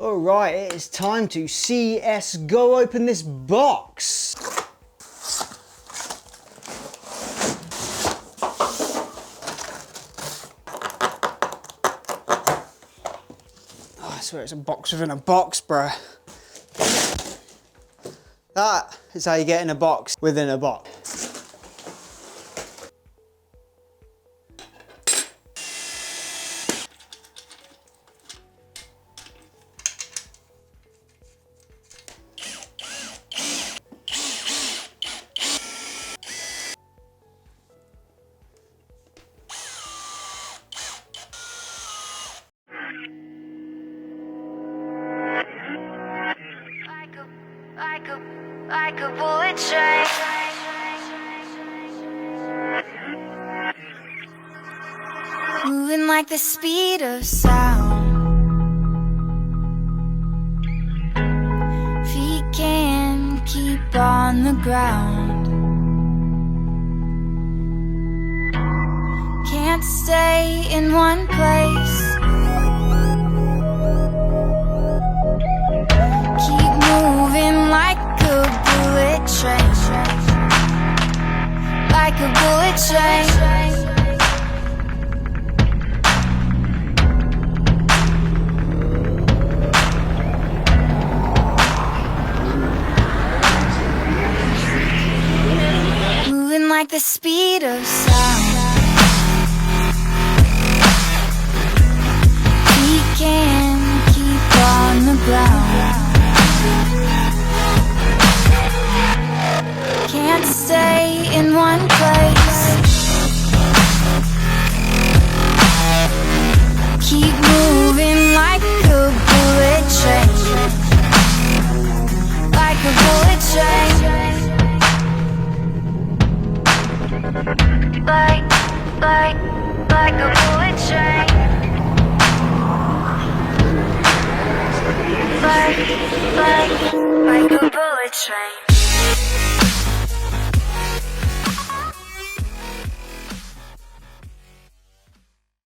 Alright, it is time to go open this box. Oh, I swear it's a box within a box, bruh. That is how you get in a box within a box. Like a bullet train. Moving like the speed of sound. Feet can't keep on the ground. Can't stay in one place. Keep moving like a bullet train. Like a bullet train. Moving like the speed of sound. We can't keep on the ground. Can't stay in one place. Keep moving like a bullet train. Like a bullet train. Like a bullet train. Like a bullet train.